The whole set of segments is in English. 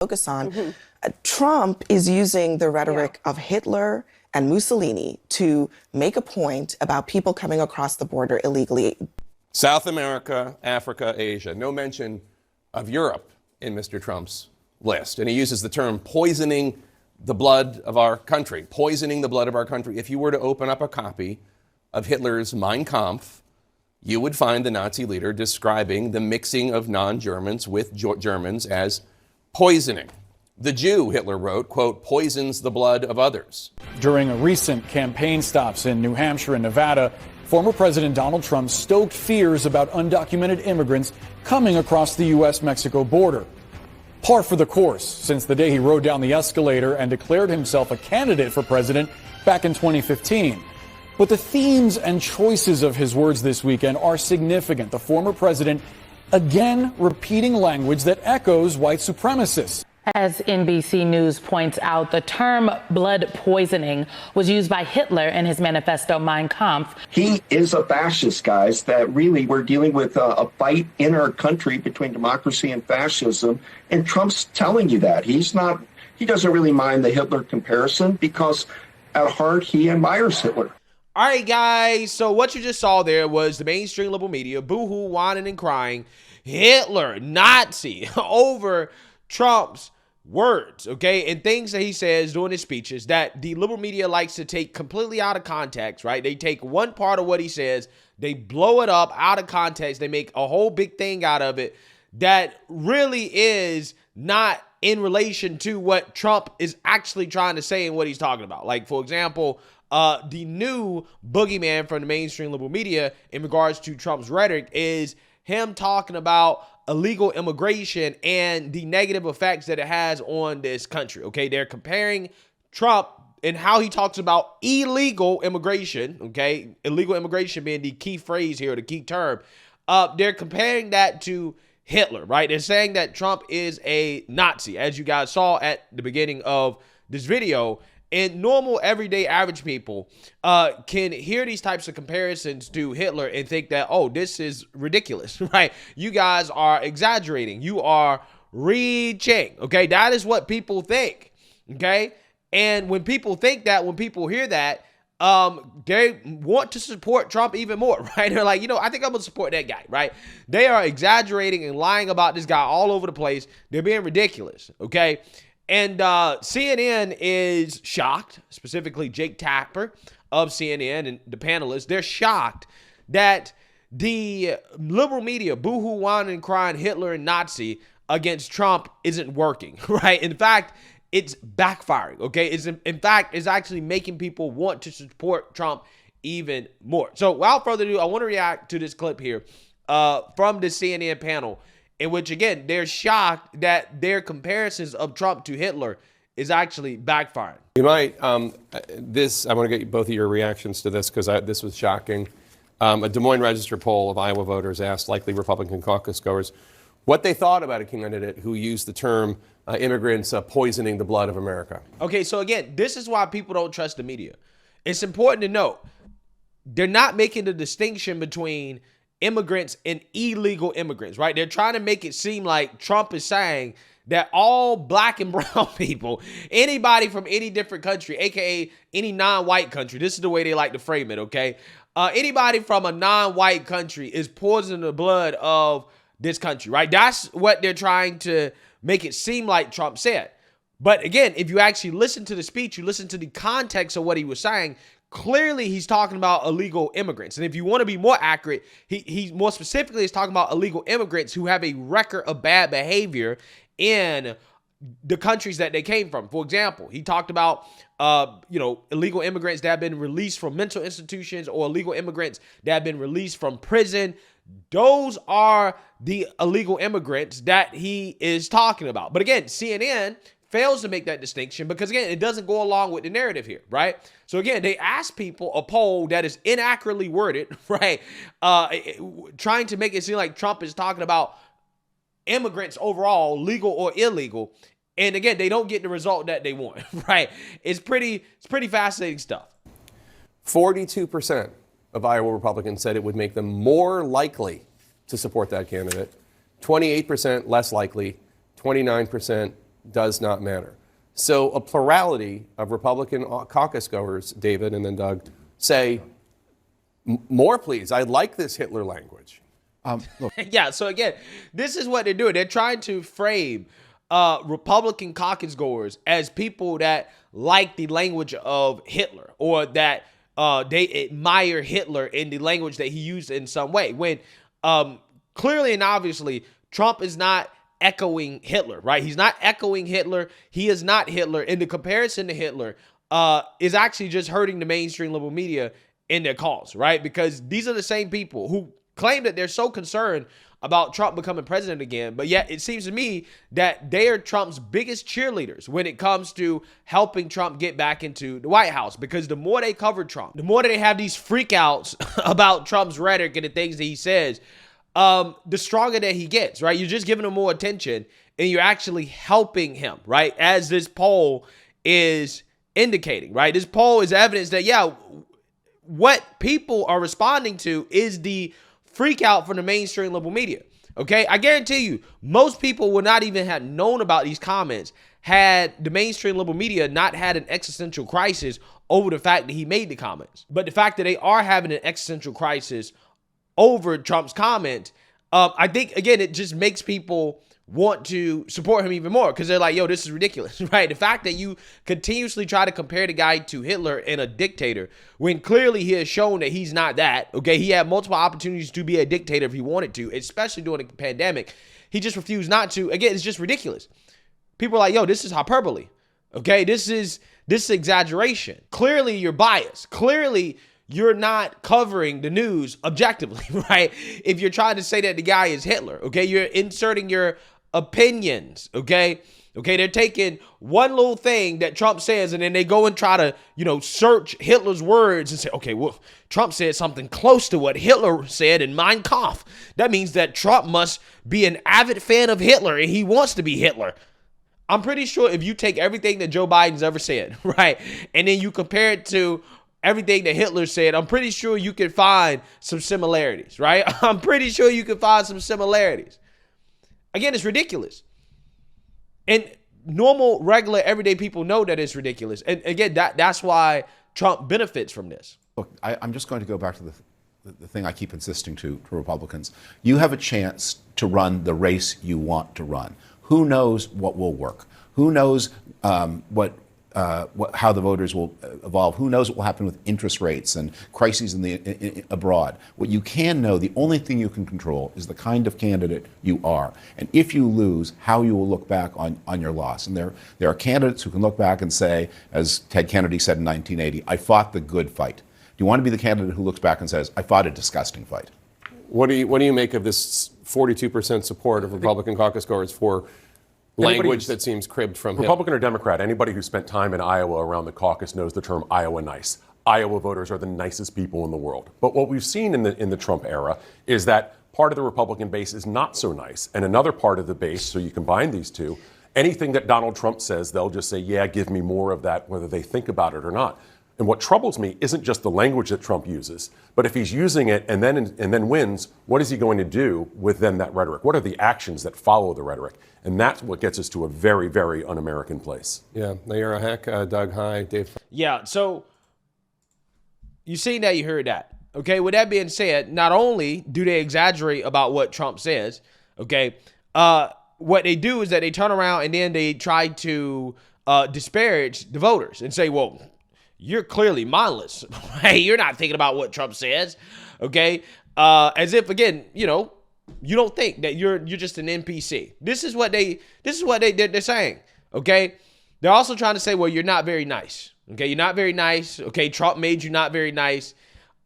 focus on. Trump is using the rhetoric of Hitler and Mussolini to make a point about people coming across the border illegally. South America, Africa, Asia. No mention of Europe in Mr. Trump's list. And he uses the term poisoning the blood of our country. Poisoning the blood of our country. If you were to open up a copy of Hitler's Mein Kampf, you would find the Nazi leader describing the mixing of non-Germans with Germans as poisoning. The Jew, Hitler wrote, quote, poisons the blood of others. During a recent campaign stops in New Hampshire and Nevada, former President Donald Trump stoked fears about undocumented immigrants coming across the U.S.-Mexico border. Par for the course since the day he rode down the escalator and declared himself a candidate for president back in 2015. But the themes and choices of his words this weekend are significant. The former president again repeating language that echoes white supremacists. As NBC News points out, the term blood poisoning was used by Hitler in his manifesto Mein Kampf. He is a fascist, guys, that really we're dealing with a fight in our country between democracy and fascism. And Trump's telling you that. He doesn't really mind the Hitler comparison because at heart, he admires Hitler. All right, guys, so what you just saw there was the mainstream liberal media boo-hoo, whining and crying, Hitler, Nazi, over Trump's words, okay, and things that he says during his speeches that the liberal media likes to take completely out of context, right? They take one part of what he says, they blow it up out of context, they make a whole big thing out of it that really is not in relation to what Trump is actually trying to say and what he's talking about. Like, for example, the new boogeyman from the mainstream liberal media in regards to Trump's rhetoric is him talking about illegal immigration and the negative effects that it has on this country. Okay, they're comparing Trump and how he talks about illegal immigration. Okay, illegal immigration being the key phrase here, the key term. They're comparing that to Hitler, right? They're saying that Trump is a Nazi, as you guys saw at the beginning of this video. And normal, everyday, average people can hear these types of comparisons to Hitler and think that, oh, this is ridiculous, right? You guys are exaggerating. You are reaching, okay? That is what people think, okay? And when people think that, when people hear that, they want to support Trump even more, right? They're like, I think I'm going to support that guy, right? They are exaggerating and lying about this guy all over the place. They're being ridiculous, okay? And CNN is shocked, specifically Jake Tapper of CNN and the panelists. They're shocked that the liberal media, boohoo, whining, and crying Hitler and Nazi against Trump isn't working, right? In fact, it's backfiring, okay? In fact, it's actually making people want to support Trump even more. So without further ado, I want to react to this clip here from the CNN panel, in which, again, they're shocked that their comparisons of Trump to Hitler is actually backfiring. You might, I want to get both of your reactions to this because this was shocking. A Des Moines Register poll of Iowa voters asked likely Republican caucus goers what they thought about a candidate who used the term immigrants poisoning the blood of America. Okay, so again, this is why people don't trust the media. It's important to note, they're not making the distinction between immigrants and illegal immigrants, right? They're trying to make it seem like Trump is saying that all black and brown people, anybody from any different country, aka any non-white country, this is the way they like to frame it, okay? Anybody from a non-white country is poisoning the blood of this country, right? That's what they're trying to make it seem like Trump said. But again, if you actually listen to the speech, you listen to the context of what he was saying, clearly he's talking about illegal immigrants. And if you want to be more accurate, he more specifically is talking about illegal immigrants who have a record of bad behavior in the countries that they came from. For example, he talked about, illegal immigrants that have been released from mental institutions or illegal immigrants that have been released from prison. Those are the illegal immigrants that he is talking about. But again, CNN fails to make that distinction because, again, it doesn't go along with the narrative here, right? So, again, they ask people a poll that is inaccurately worded, right? Trying to make it seem like Trump is talking about immigrants overall, legal or illegal. And, again, they don't get the result that they want, right? It's pretty fascinating stuff. 42% of Iowa Republicans said it would make them more likely to support that candidate. 28% less likely. 29% does not matter. So a plurality of Republican caucus goers, David and then Doug, say, more please, I like this Hitler language. Yeah, so again, this is what they're doing. They're trying to frame Republican caucus goers as people that like the language of Hitler, or that they admire Hitler in the language that he used in some way. When clearly and obviously, Trump is not echoing Hitler, right? He's not echoing Hitler. He is not Hitler. And the comparison to Hitler is actually just hurting the mainstream liberal media in their cause, right? Because these are the same people who claim that they're so concerned about Trump becoming president again, but yet it seems to me that they are Trump's biggest cheerleaders when it comes to helping Trump get back into the White House. Because the more they cover Trump, the more that they have these freakouts about Trump's rhetoric and the things that he says, the stronger that he gets, right? You're just giving him more attention and you're actually helping him, right? As this poll is indicating, right? This poll is evidence that, yeah, what people are responding to is the freak out from the mainstream liberal media. Okay, I guarantee you, most people would not even have known about these comments had the mainstream liberal media not had an existential crisis over the fact that he made the comments. But the fact that they are having an existential crisis over Trump's comment, I think, again, it just makes people want to support him even more because they're like, yo, this is ridiculous, right? The fact that you continuously try to compare the guy to Hitler and a dictator when clearly he has shown that he's not that, okay? He had multiple opportunities to be a dictator if he wanted to, especially during the pandemic. He just refused not to. Again, it's just ridiculous. People are like, yo, this is hyperbole, okay? This is exaggeration. Clearly, you're biased. Clearly, you're not covering the news objectively, right? If you're trying to say that the guy is Hitler, okay? You're inserting your opinions, okay? Okay, they're taking one little thing that Trump says and then they go and try to, search Hitler's words and say, okay, well, Trump said something close to what Hitler said in Mein Kampf. That means that Trump must be an avid fan of Hitler and he wants to be Hitler. I'm pretty sure if you take everything that Joe Biden's ever said, right, and then you compare it to everything that Hitler said, I'm pretty sure you can find some similarities, right? I'm pretty sure you can find some similarities. Again, it's ridiculous. And normal, regular, everyday people know that it's ridiculous. And again, that's why Trump benefits from this. Look, I'm just going to go back to the thing I keep insisting to Republicans. You have a chance to run the race you want to run. Who knows what will work? Who knows how the voters will evolve? Who knows what will happen with interest rates and crises abroad? What you can know, the only thing you can control, is the kind of candidate you are. And if you lose, how you will look back on your loss. And there are candidates who can look back and say, as Ted Kennedy said in 1980, I fought the good fight. Do you want to be the candidate who looks back and says, I fought a disgusting fight? What do you make of this 42% support of Republican caucus goers for language that seems cribbed from Republican or Democrat? Anybody who spent time in Iowa around the caucus knows the term Iowa nice. Iowa voters are the nicest people in the world. But what we've seen in the Trump era is that part of the Republican base is not so nice. And another part of the base, so you combine these two, anything that Donald Trump says, they'll just say, yeah, give me more of that, whether they think about it or not. And what troubles me isn't just the language that Trump uses, but if he's using it and then wins, what is he going to do with then that rhetoric? What are the actions that follow the rhetoric? And that's what gets us to a very, very un-American place. Yeah, you're a heck, Doug. Hi, Dave. Yeah, so you seen that, you heard that. Okay, with that being said, not only do they exaggerate about what Trump says, okay, what they do is that they turn around and then they try to disparage the voters and say, well, you're clearly mindless, right? You're not thinking about what Trump says, okay? As if, again, you don't think that you're just an NPC. This is what they're saying, okay? They're also trying to say, well, you're not very nice, okay? You're not very nice, okay? Trump made you not very nice.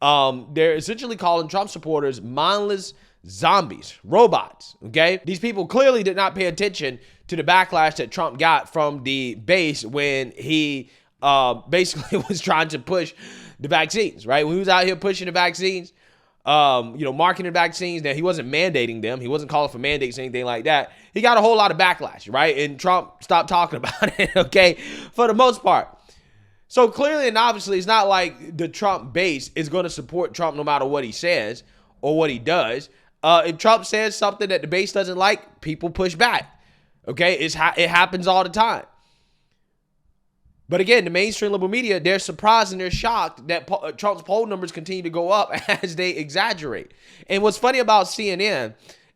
They're essentially calling Trump supporters mindless zombies, robots, okay? These people clearly did not pay attention to the backlash that Trump got from the base when he basically was trying to push the vaccines, right? When he was out here pushing the vaccines, marketing vaccines, that he wasn't mandating them. He wasn't calling for mandates or anything like that. He got a whole lot of backlash, right? And Trump stopped talking about it, okay, for the most part. So clearly and obviously, it's not like the Trump base is going to support Trump no matter what he says or what he does. If Trump says something that the base doesn't like, people push back. Okay, it happens all the time. But again, the mainstream liberal media, they're surprised and they're shocked that Trump's poll numbers continue to go up as they exaggerate. And what's funny about CNN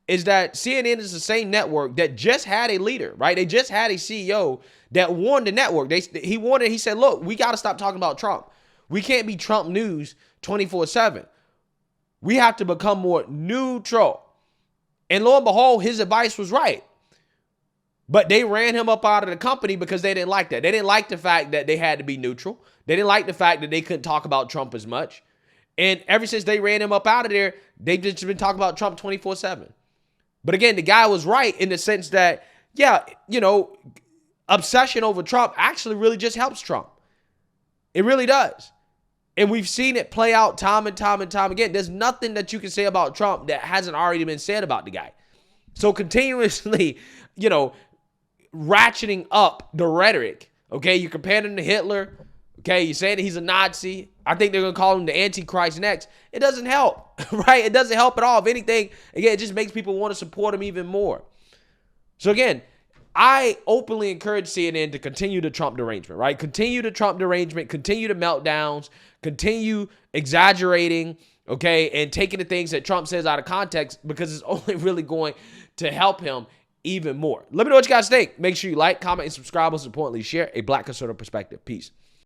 is that CNN is the same network that just had a leader, right? They just had a CEO that warned the network. He said, look, we got to stop talking about Trump. We can't be Trump news 24/7. We have to become more neutral. And lo and behold, his advice was right. But they ran him up out of the company because they didn't like that. They didn't like the fact that they had to be neutral. They didn't like the fact that they couldn't talk about Trump as much. And ever since they ran him up out of there, they've just been talking about Trump 24/7. But again, the guy was right in the sense that, yeah, obsession over Trump actually really just helps Trump. It really does. And we've seen it play out time and time and time again. There's nothing that you can say about Trump that hasn't already been said about the guy. So continuously, ratcheting up the rhetoric, okay? You compare him to Hitler, okay? You're saying that he's a Nazi. I think they're going to call him the Antichrist next. It doesn't help, right? It doesn't help at all. If anything, again, it just makes people want to support him even more. So again, I openly encourage CNN to continue the Trump derangement, right? Continue the Trump derangement, continue the meltdowns, continue exaggerating, okay, and taking the things that Trump says out of context because it's only really going to help him even more. Let me know what you guys think. Make sure you like, comment, and subscribe. Most importantly, share a Black conservative perspective. Peace.